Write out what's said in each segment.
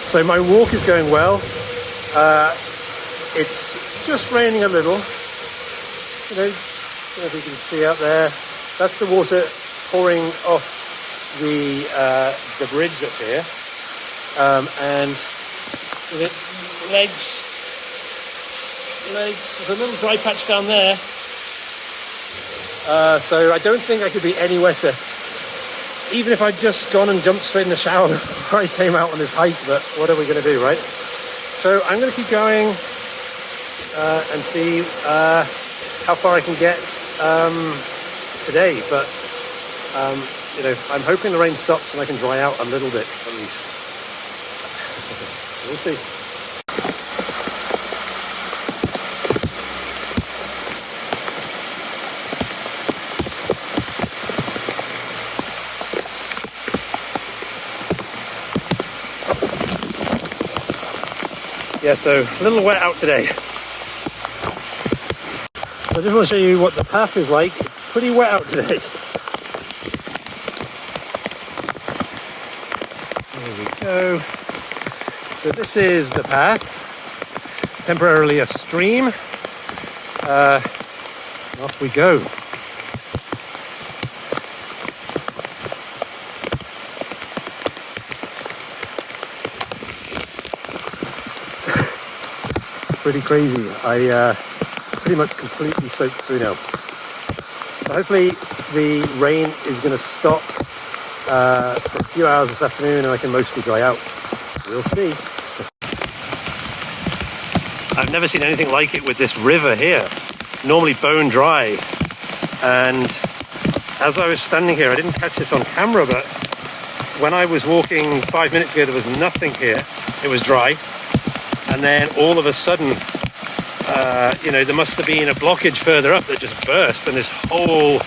So my walk is going well. It's just raining a little. You know, I don't know if you can see out there. That's the water pouring off the bridge up here. And legs, there's a little dry patch down there. So I don't think I could be any wetter, even if I'd just gone and jumped straight in the shower before I came out on this hike. But what are we going to do, right? So I'm going to keep going and see how far I can get today. But you know, I'm hoping the rain stops and I can dry out a little bit at least. We'll see. Yeah, so a little wet out today. So I just want to show you what the path is like. It's pretty wet out today. There we go. So this is the path. Temporarily a stream. Off we go. Pretty crazy. I pretty much completely soaked through now. So hopefully the rain is going to stop for a few hours this afternoon and I can mostly dry out. We'll see. I've never seen anything like it with this river here. Normally bone dry. And as I was standing here, I didn't catch this on camera, but when I was walking 5 minutes ago, there was nothing here. It was dry. And then all of a sudden, you know, there must have been a blockage further up that just burst, and this whole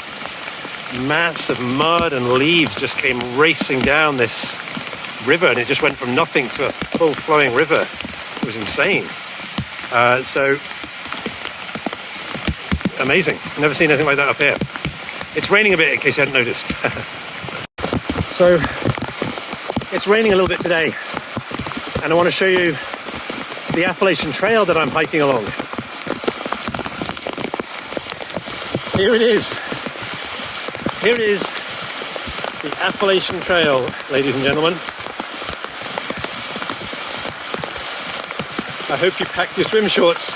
mass of mud and leaves just came racing down this river, and it just went from nothing to a full flowing river. It was insane. So amazing. Never seen anything like that up here. It's raining a bit, in case you hadn't noticed. So it's raining a little bit today, and I want to show you the Appalachian Trail that I'm hiking along. Here it is. Here it is, the Appalachian Trail, ladies and gentlemen. I hope you packed your swim shorts.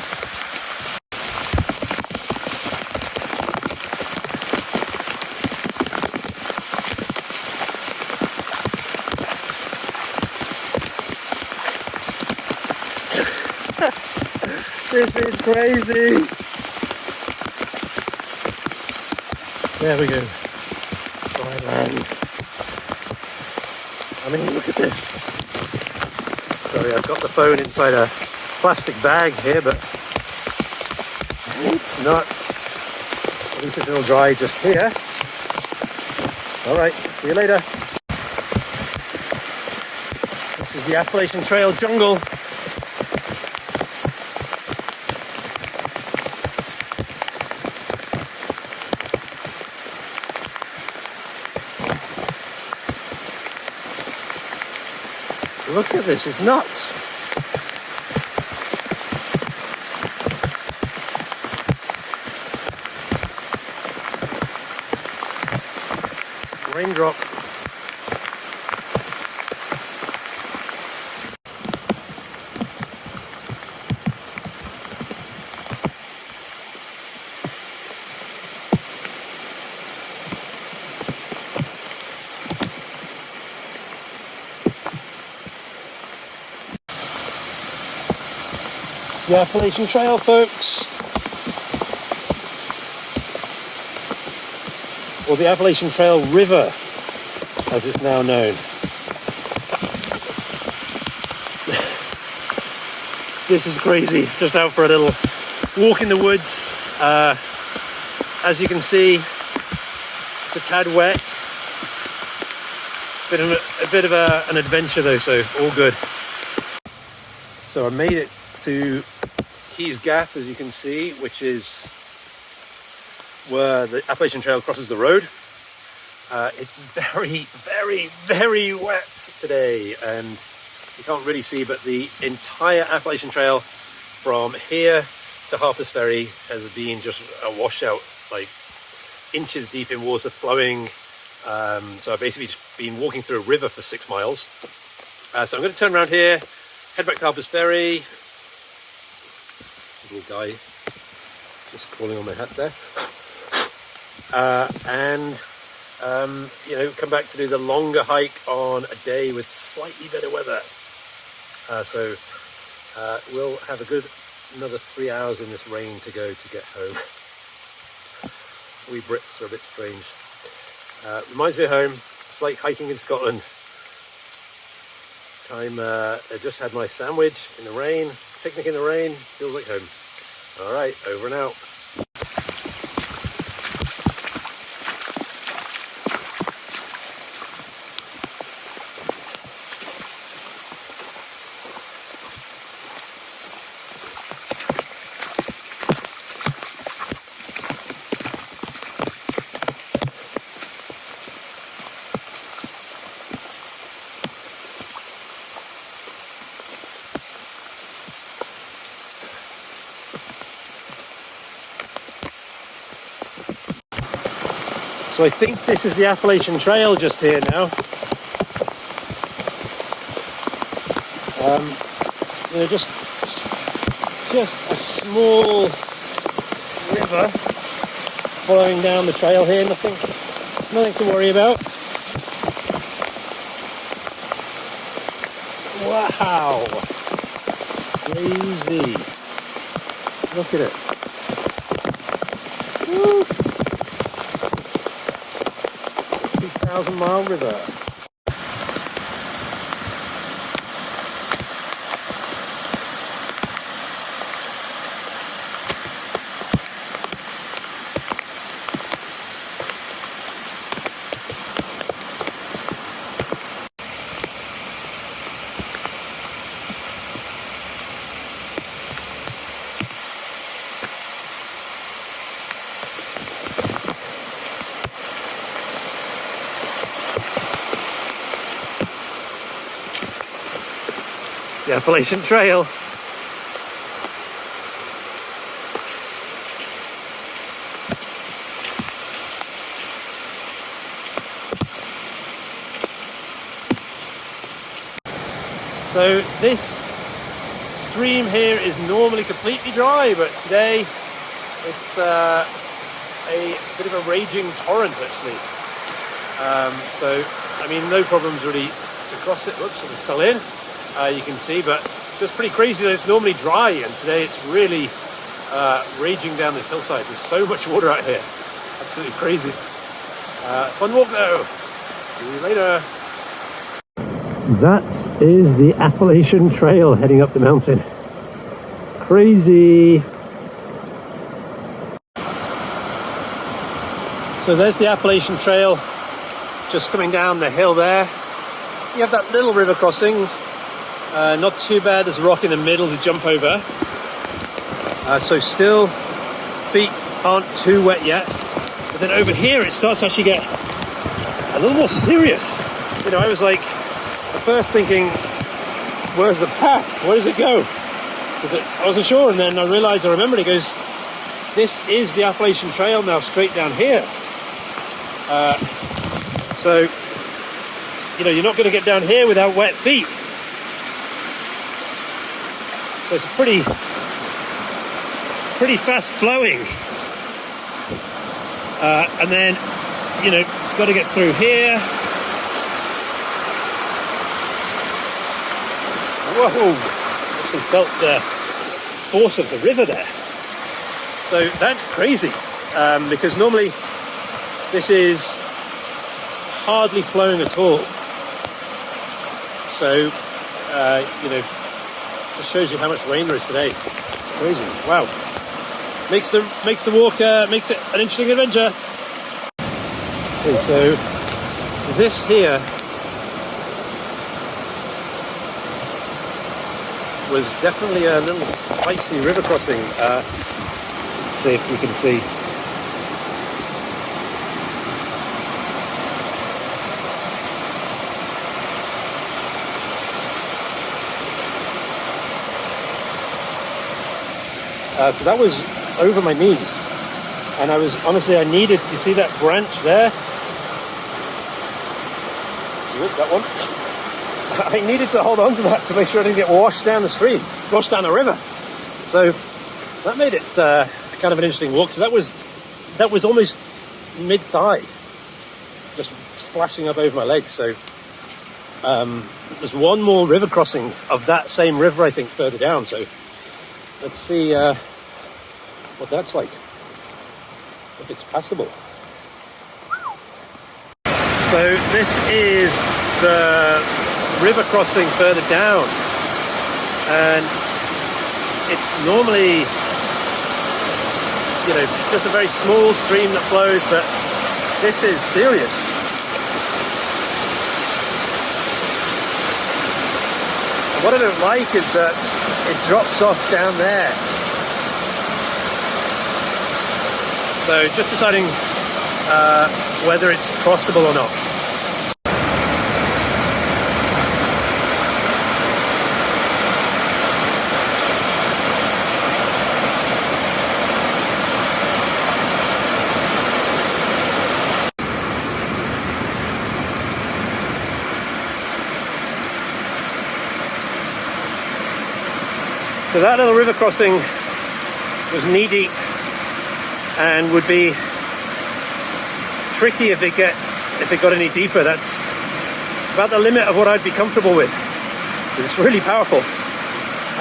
This is crazy. There we go. Dry land. I mean, look at this. Sorry, I've got the phone inside a plastic bag here, but it's nuts. At least it's all dry just here. All right, see you later. This is the Appalachian Trail jungle. Look at this, it's nuts. Raindrop. The Appalachian Trail, folks. Or the Appalachian Trail River, as it's now known. This is crazy. Just out for a little walk in the woods. As you can see, it's a tad wet. A bit of an adventure though, so all good. So I made it to Keys Gap, as you can see, which is where the Appalachian Trail crosses the road. It's very, very, very wet today, and you can't really see, but the entire Appalachian Trail from here to Harpers Ferry has been just a washout, like inches deep in water flowing. So I've basically just been walking through a river for 6 miles. So I'm going to turn around here, head back to Harpers Ferry. Little guy just crawling on my hat there. And come back to do the longer hike on a day with slightly better weather. So we'll have a good another 3 hours in this rain to go to get home. We Brits are a bit strange. Reminds me of home. It's like hiking in Scotland. I just had my sandwich in the rain, picnic in the rain, feels like home. All right, over and out. So I think this is the Appalachian Trail just here now. Just a small river flowing down the trail here. Nothing to worry about. Wow, crazy! Look at it. Woo. 2,000-mile river. The Appalachian Trail. So this stream here is normally completely dry, but today it's a bit of a raging torrent actually. No problems really to cross it. Whoops, I just fell in. You can see, but just pretty crazy that it's normally dry, and today it's really raging down this hillside. There's so much water out here, absolutely crazy. Fun walk though. See you later. That is the Appalachian Trail heading up the mountain. Crazy. So there's the Appalachian Trail just coming down the hill there. You have that little river crossing. Not too bad, there's a rock in the middle to jump over. So still, feet aren't too wet yet. But then over here it starts to actually get a little more serious. I was like, at first thinking, where's the path? Where does it go? Because I wasn't sure, and then I realized, I remembered, it goes, this is the Appalachian Trail now, straight down here. So, you're not going to get down here without wet feet. So it's pretty fast flowing. And then, got to get through here. Whoa, actually felt the force of the river there. So that's crazy, because normally this is hardly flowing at all. So, just shows you how much rain there is today. It's crazy. Wow. Makes the walk makes it an interesting adventure. Okay, so this here was definitely a little spicy river crossing. Let's see if you can see. So that was over my knees. And I was, honestly, I needed, you see that branch there? That one? I needed to hold on to that to make sure I didn't get washed down the stream, washed down the river. So that made it kind of an interesting walk. So that was almost mid-thigh, just splashing up over my legs. So there's one more river crossing of that same river, I think, further down. So let's see what that's like, if it's passable. So this is the river crossing further down, and it's normally, you know, just a very small stream that flows, but this is serious. And what I don't like is that it drops off down there. So just deciding whether it's crossable or not. So that little river crossing was knee deep and would be tricky if it got any deeper. That's about the limit of what I'd be comfortable with. It's really powerful.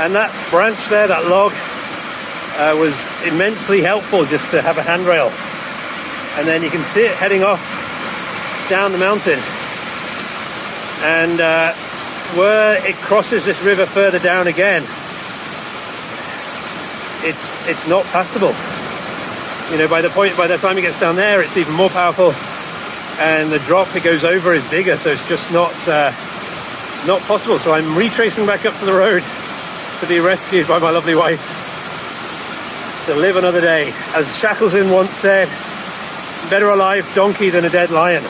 And that branch there, that log, was immensely helpful just to have a handrail. And then you can see it heading off down the mountain. And where it crosses this river further down again, it's not passable. You know, by the time it gets down there, it's even more powerful, and the drop it goes over is bigger, so it's just not possible. So I'm retracing back up to the road to be rescued by my lovely wife, to live another day. As Shackleton once said, better a live donkey than a dead lion.